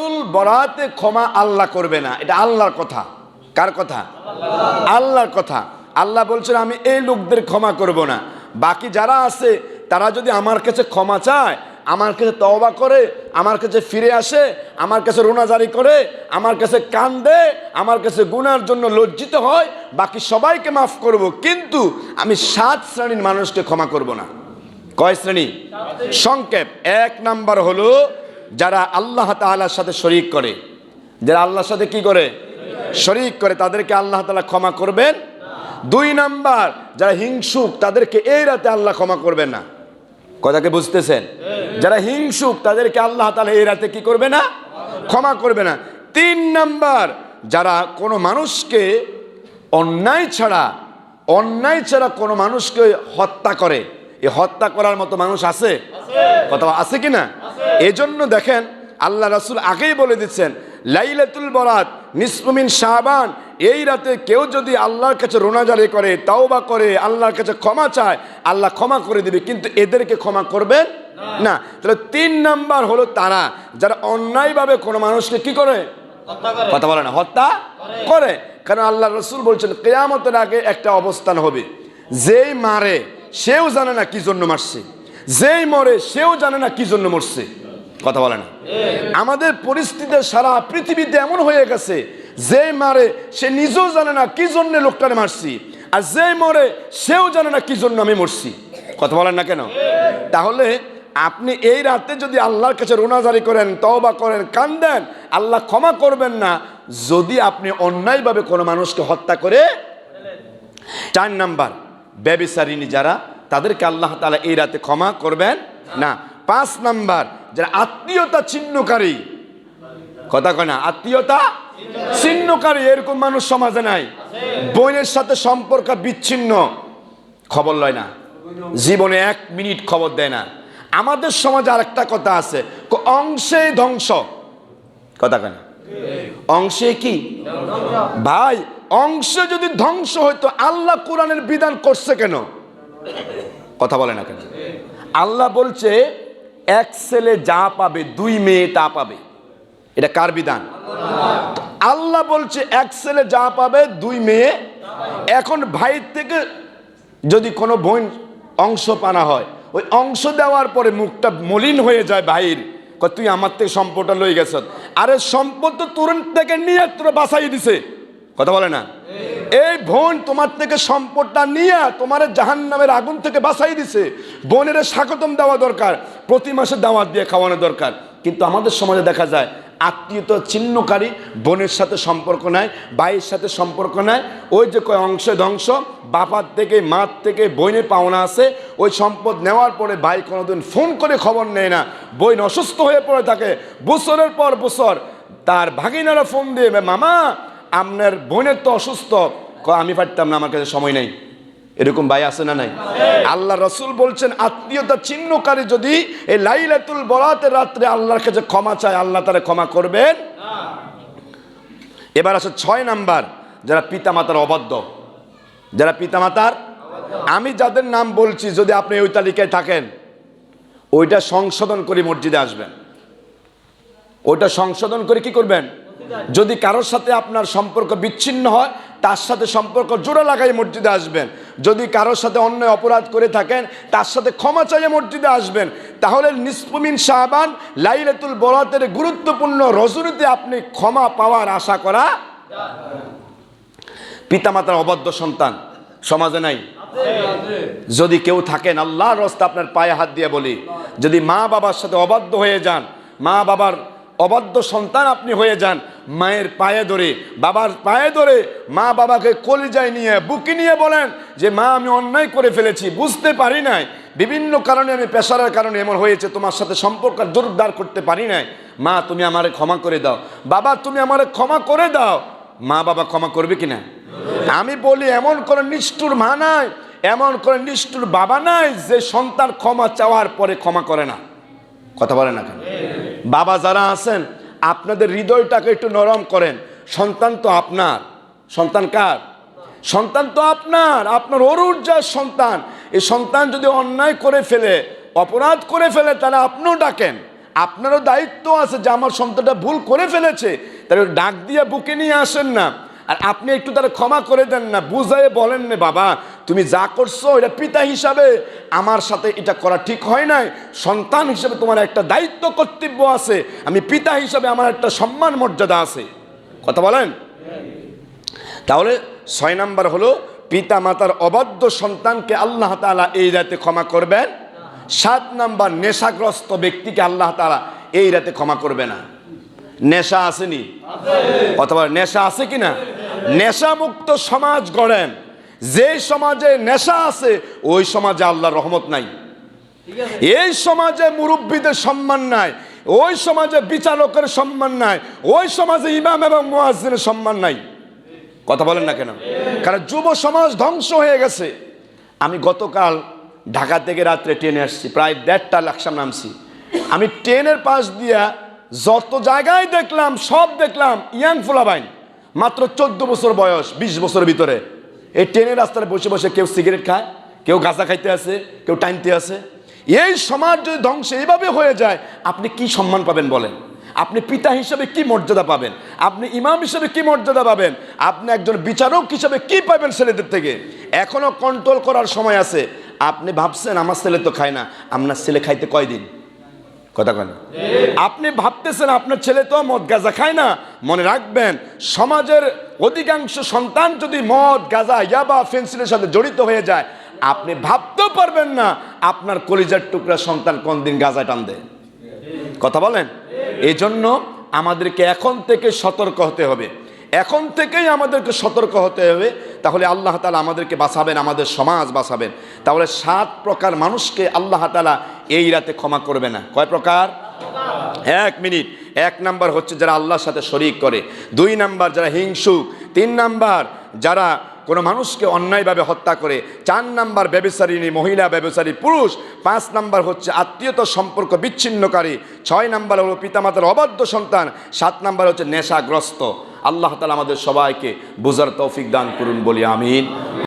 লাইলাতুল বরাতে ক্ষমা আল্লাহ করবে না, এটা আল্লাহর কথা। কার কথা? আল্লাহর কথা। আল্লাহ বলছেন আমি এই লোকদের ক্ষমা করব না। বাকি যারা আছে তারা যদি আমার কাছে ক্ষমা চায়, আমার কাছে তওবা করে, আমার কাছে ফিরে আসে, আমার কাছে রোনাজারি করে, আমার কাছে কান্দে, আমার কাছে গুনার জন্য লজ্জিত হয়, বাকি সবাইকে মাফ করব, কিন্তু আমি 7 শ্রেণীর মানুষকে ক্ষমা করব না। কয় শ্রেণী? সংক্ষেপ। 1 নাম্বার হলো যারা আল্লাহ তাআলার সাথে শরীক করে, যারা আল্লাহর সাথে কি করে? শরীক করে, তাদেরকে আল্লাহ তাআলা ক্ষমা করবেন। 2 নাম্বার যারা হিংসুক, তাদেরকে এই রাতে আল্লাহ ক্ষমা করবেন না। কথাকে বুঝতেছেন? যারা হিংসুক তাদেরকে আল্লাহ তাআলা এই রাতে কি করবে না? ক্ষমা করবে না। 3 নাম্বার যারা কোনো মানুষকে অন্যায় ছাড়া কোনো মানুষকে হত্যা করে, এই হত্যা করার মতো মানুষ আছে? কথা আছে কিনা? এজন্য দেখেন আল্লাহ রাসূল আগেই বলে দিচ্ছেন লাইলাতুল বরাত নিসফু মিন শাবান, এই রাতে কেউ যদি আল্লাহর কাছে রোনাজারি করে, তাওবা করে, আল্লাহর কাছে ক্ষমা চায়, আল্লাহ ক্ষমা করে দিবে, কিন্তু এদেরকে ক্ষমা করবেন না। তাহলে 3 নাম্বার হলো তারা যারা অন্যায়ভাবে কোনো মানুষকে কি করে? কথা বলে না, হত্যা করে। কারণ আল্লাহ রাসূল বলছেন কিয়ামতের আগে একটা অবস্থান হবে, যেই মারে সেও জানে না কি জন্য মারছে, যেই মরে সেও জানে না কি জন্য মরছে। কথা বলে না। আমাদের পরিস্থিতি সারা পৃথিবীতে এমন হয়ে গেছে, যে মারে সে নিজেও জানে না কি জন্য লোকটারে মারছি, আর যে মরে সেও জানে না কি জন্য আমি মরছি। কথা বলেন না কেন? তাহলে আপনি এই রাতে যদি আল্লাহর কাছে রোনাজারি করেন, তওবা করেন, কান্দেন, আল্লাহ ক্ষমা করবেন না যদি আপনি অন্যায়ভাবে কোনো মানুষকে হত্যা করে। 4 নাম্বার ব্যভিচারিণী যারা, তাদেরকে আল্লাহ তাআলা এই রাতে ক্ষমা করবেন না। 5 নাম্বার যারা আত্মীয়তা ছিন্নকারী, কথা কয় না, আত্মীয়তা ছিন্নকারী, এরকম মানুষ সমাজে নাই। বোনের সাথে সম্পর্ক বিচ্ছিন্ন, খবর লয় না, জীবনে 1 মিনিট খবর দেয় না। আমাদের সমাজে আরেকটা কথা আছে, অংশে ধ্বংস। কথা কয় না, অংশে কি ভাই? অংশ যদি ধ্বংস হইতো আল্লাহ কোরআনের বিধান করছে কেন? কথা বলে না কেন? আল্লাহ বলছে 1 ছেলে যা পাবে 2 মেয়ে তা পাবে। এটা কার বিধান? আল্লাহ বলছে 1 ছেলে যা পাবে 2 মেয়ে। এখন ভাই থেকে যদি কোনো বোন অংশ পানা হয়, ওই অংশ দেওয়ার পরে মুখটা মলিন হয়ে যায় ভাইয়ের, তুই আমার থেকে সম্পদটা লই গেছ, আরে সম্পদ তো তোর থেকে নিয়ে তোরা বাঁচাই দিছে। কথা বলে না? এই বোন তোমার থেকে সম্পদটা নিয়ে তোমার জাহান্নামের আগুন থেকে বাঁচাই দিছে। বোনের স্বাগতম দেওয়া দরকার, প্রতি মাসে দাওয়াত দিয়ে খাওয়ানো দরকার। কিন্তু আমাদের সমাজে দেখা যায় আত্মীয়তা ছিন্নকারী, বোনের সাথে সম্পর্ক নাই, ভাইয়ের সাথে সম্পর্ক নাই। ওই যে কয় অংশে ধ্বংস, বাপার থেকে মার থেকে বোনের পাওনা আছে, ওই সম্পদ নেওয়ার পরে ভাই কোনোদিন ফোন করে খবর নেয় না। বোন অসুস্থ হয়ে পড়ে থাকে, বছরের পর বছর তার ভাগিনারা ফোন দিয়ে, মামা আপনার বোনের তো অসুস্থ, আমি পারতাম না, আমার কাছে সময় নেই। এরকম ভাই আছে না নাই? আল্লাহ রাসূল বলছেন আত্মীয়তা ছিন্নকারী যদি এই লাইলাতুল বরাতের রাত্রে আল্লাহর কাছে ক্ষমা চায়, আল্লাহ তারা ক্ষমা করবেন। এবার আছে 6 নাম্বার যারা পিতামাতার অবাধ্য, যারা পিতামাতার, আমি যাদের নাম বলছি যদি আপনি ওই তালিকায় থাকেন, ওইটা সংশোধন করে মসজিদে আসবেন। ওইটা সংশোধন করে কি করবেন? যদি কারোর সাথে আপনার সম্পর্ক বিচ্ছিন্ন হয়, তার সাথে সম্পর্ক জোড়া লাগাই মসজিদে আসবেন। যদি কারোর সাথে অন্যায় অপরাধ করে থাকেন, তার সাথে ক্ষমা চাইয়ে মসজিদে আসবেন। তাহলে নিসফু মিন শাবান লাইলাতুল বরাতের গুরুত্বপূর্ণ রজনীতে আপনি ক্ষমা পাওয়ার আশা করা। পিতামাতার অবাধ্য সন্তান সমাজে নাই? যদি কেউ থাকেন, আল্লাহর রাস্তায় আপনার পায়ে হাত দিয়ে বলি, যদি মা বাবার সাথে অবাধ্য হয়ে যান, মা বাবার অবাধ্য সন্তান আপনি হয়ে যান, মায়ের পায়ে ধরে, বাবার পায়ে ধরে, মা বাবাকে কলিজায় নিয়ে, বুকে নিয়ে বলেন যে মা আমি অন্যায় করে ফেলেছি, বুঝতে পারি নাই, বিভিন্ন কারণে আমি পেশারের কারণে এমন হয়েছে, তোমার সাথে সম্পর্ক জোরদার করতে পারি নাই, মা তুমি আমারে ক্ষমা করে দাও, বাবা তুমি আমারে ক্ষমা করে দাও। মা বাবা ক্ষমা করবে কিনা? আমি বলি এমন করে নিষ্ঠুর মা নাই, এমন করে নিষ্ঠুর বাবা নাই যে সন্তান ক্ষমা চাওয়ার পরে ক্ষমা করে না। কথা বলে না কেন? বাবা যারা আছেন আপনাদের হৃদয়টাকে একটু নরম করেন। সন্তান তো আপনার। সন্তান কার? সন্তান তো আপনার, আপনার অরুর্জার সন্তান। এই সন্তান যদি অন্যায় করে ফেলে, অপরাধ করে ফেলে, তাহলে আপনিও ডাকেন, আপনারও দায়িত্ব আছে যে আমার সন্তানটা ভুল করে ফেলেছে, তাহলে ডাক দিয়ে বুকে নিয়ে আসেন না, আর আপনি একটু তারা ক্ষমা করে দেন না, বুঝাইয়ে বলেন না, বাবা তুমি যা করছো এটা পিতা হিসাবে আমার সাথে এটা করা ঠিক হয় নাই, সন্তান হিসাবে তোমার একটা দায়িত্ব কর্তব্য আছে, আমি পিতা হিসাবে আমার একটা সম্মান মর্যাদা আছে। কথা বলেন। তাহলে 6 নাম্বার হলো পিতা মাতার অবাধ্য সন্তানকে আল্লাহ তাআলা এই রাতে ক্ষমা করবেন। 7 নাম্বার নেশাগ্রস্ত ব্যক্তিকে আল্লাহ তাআলা এই রাতে ক্ষমা করবে না। নেশা আসেনি? অথবা নেশা আছে কিনা? নেশামুক্ত সমাজ গড়েন। যে সমাজে নেশা আছে ওই সমাজে আল্লাহর রহমত নাই। এই সমাজে মুরব্বীদের সম্মান নাই, ওই সমাজে বিচারকের সম্মান নাই, ওই সমাজে ইমাম এবং মুয়াজ্জিনের সম্মান নাই। কথা বলেন না কেন? কারণ যুব সমাজ ধ্বংস হয়ে গেছে। আমি গতকাল ঢাকা থেকে রাত্রে ট্রেনে আসছি, প্রায় 1.5টা লাকসাম নামছি। আমি ট্রেনের পাশ দিয়া যত জায়গায় দেখলাম সব দেখলাম ইয়াং ফুলাবাইন, মাত্র 14 বছর বয়স, 20 বছরের ভিতরে। এই ট্রেনের রাস্তায় বসে বসে কেউ সিগারেট খায়, কেউ গাঁজা খাইতে আছে, কেউ টাইনতে আছে। এই সমাজ যদি ধ্বংস এইভাবে হয়ে যায়, আপনি কি সম্মান পাবেন বলেন? আপনি পিতা হিসেবে কি মর্যাদা পাবেন? আপনি ইমাম হিসেবে কি মর্যাদা পাবেন? আপনি একজন বিচারক হিসেবে কি পাবেন ছেলেদের থেকে? এখনো কন্ট্রোল করার সময় আছে। আপনি ভাবছেন আমার ছেলে তো খায় না, আপনার ছেলে খাইতে কয়দিন? কথা কেন? আপনি ভাবতেছেন আপনার ছেলে তো মদ গাঁজা খায় না। মনে রাখবেন, সমাজের অধিকাংশ সন্তান যদি মদ গাঁজা ইয়াবা ফেন্সিলের সাথে জড়িত হয়ে যায়, আপনি ভাবতেও পারবেন না আপনার কলিজার টুকরা সন্তান কোন দিন গাঁজা টান দেয়। কথা বলেন। এই জন্য আমাদেরকে এখন থেকে সতর্ক হতে হবে, এখন থেকেই আমাদেরকে সতর্ক হতে হবে। তাহলে আল্লাহ তাআলা আমাদেরকে বাঁচাবেন, আমাদের সমাজ বাঁচাবেন। তাহলে 7 প্রকার মানুষকে আল্লাহ তাআলা এই রাতে ক্ষমা করবে না। কয় প্রকার? 1 মিনিট। 1 নাম্বার হচ্ছে যারা আল্লাহর সাথে শরীক করে, 2 নাম্বার যারা হিংসুক, 3 নাম্বার যারা কোনো মানুষকে অন্যায়ভাবে হত্যা করে, 4 নাম্বার ব্যভিচারিণী মহিলা, ব্যভিচারী পুরুষ, 5 নাম্বার হচ্ছে আত্মীয়তা সম্পর্ক বিচ্ছিন্নকারী, 6 নাম্বার হলো পিতামাতার অবাধ্য সন্তান, 7 নাম্বার হচ্ছে নেশাগ্রস্ত। আল্লাহ তাআলা আমাদের সবাইকে বুঝার তৌফিক দান করুন, বলি আমিন।